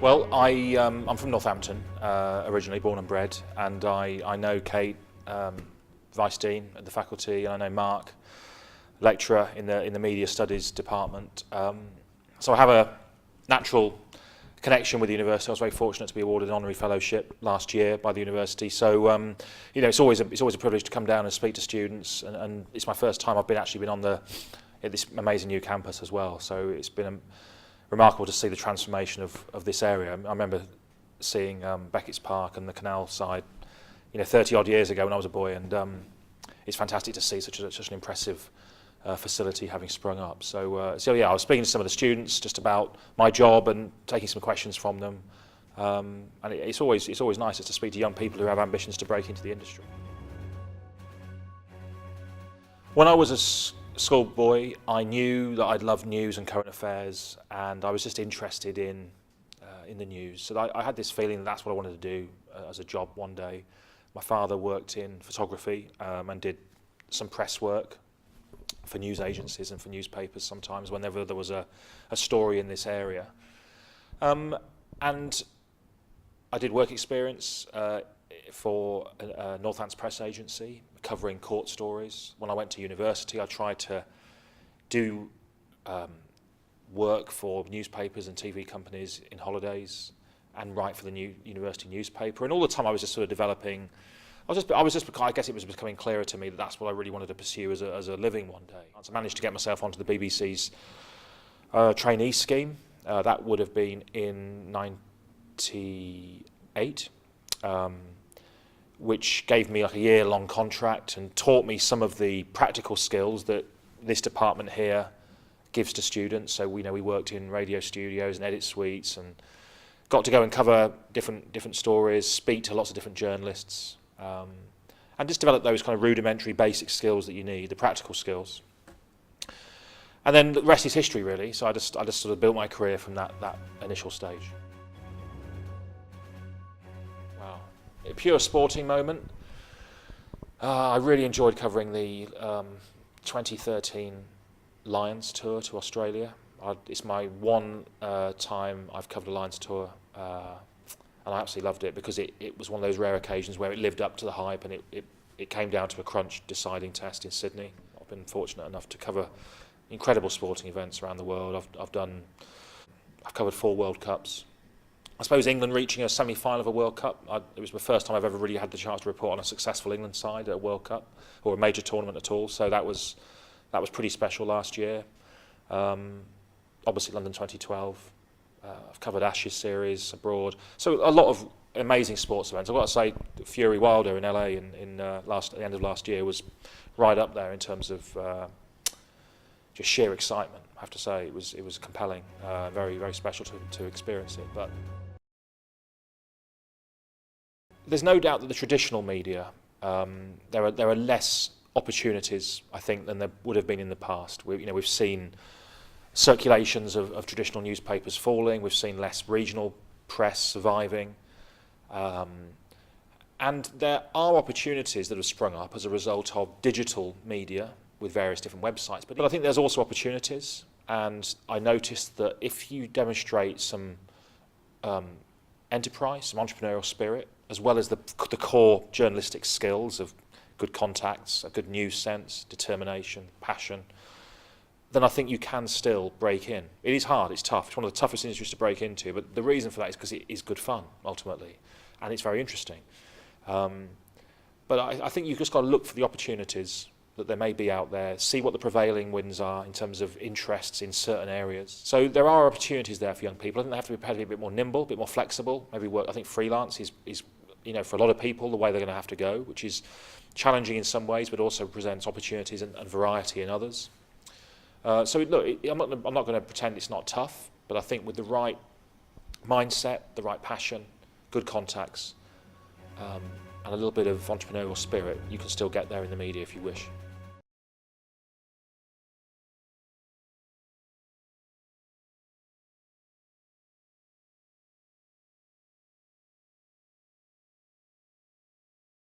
Well, I'm from Northampton, originally born and bred, and I know Kate, Vice Dean at the faculty, and I know Mark, lecturer in the Media Studies department. So I have a natural connection with the university. I was very fortunate to be awarded an honorary fellowship last year by the university. So you know, it's always a privilege to come down and speak to students, and it's my first time I've actually been at this amazing new campus as well. So it's been remarkable to see the transformation of this area. I remember seeing Beckett's Park and the canal side, 30 odd years ago when I was a boy, and it's fantastic to see such an impressive facility having sprung up. So yeah, I was speaking to some of the students just about my job and taking some questions from them. And it's always nice just to speak to young people who have ambitions to break into the industry. When I was a schoolboy, I knew that I'd love news and current affairs, and I was just interested in the news. So I had this feeling that that's what I wanted to do as a job one day. My father worked in photography and did some press work for news agencies and for newspapers sometimes whenever there was a story in this area. And I did work experience for a Northampton press agency covering court stories. When I went to university, I tried to do work for newspapers and TV companies in holidays and write for the new university newspaper. And all the time I was just sort of developing. I guess it was becoming clearer to me that that's what I really wanted to pursue as a living one day. I managed to get myself onto the BBC's trainee scheme. That would have been in '98, which gave me like a year-long contract and taught me some of the practical skills that this department here gives to students. So we worked in radio studios and edit suites and got to go and cover different stories, speak to lots of different journalists. And just develop those kind of rudimentary basic skills that you need, the practical skills. And then the rest is history, really. So I just sort of built my career from that initial stage. Wow. A pure sporting moment. I really enjoyed covering the 2013 Lions tour to Australia. It's my one time I've covered a Lions tour. And I absolutely loved it because it was one of those rare occasions where it lived up to the hype, and it came down to a crunch deciding test in Sydney. I've been fortunate enough to cover incredible sporting events around the world. I've covered 4 World Cups. I suppose England reaching a semi-final of a World Cup, it was the first time I've ever really had the chance to report on a successful England side at a World Cup or a major tournament at all. So that was pretty special last year. Obviously London 2012. I've covered Ashes series abroad, so a lot of amazing sports events. I've got to say, Fury Wilder in LA at the end of last year was right up there in terms of just sheer excitement. I have to say, it was compelling, very very special to experience it. But there's no doubt that the traditional media there are less opportunities, I think, than there would have been in the past. We've seen circulations of traditional newspapers falling. We've seen less regional press surviving. And there are opportunities that have sprung up as a result of digital media with various different websites. But I think there's also opportunities. And I noticed that if you demonstrate some enterprise, some entrepreneurial spirit, as well as the core journalistic skills of good contacts, a good news sense, determination, passion, then I think you can still break in. It is hard, it's tough. It's one of the toughest industries to break into, but the reason for that is because it is good fun, ultimately, and it's very interesting. But I think you've just got to look for the opportunities that there may be out there, see what the prevailing winds are in terms of interests in certain areas. So there are opportunities there for young people. I think they have to be prepared to be a bit more nimble, a bit more flexible, maybe work. I think freelance is for a lot of people the way they're going to have to go, which is challenging in some ways, but also presents opportunities and variety in others. So look, I'm not going to pretend it's not tough, but I think with the right mindset, the right passion, good contacts, and a little bit of entrepreneurial spirit, you can still get there in the media if you wish.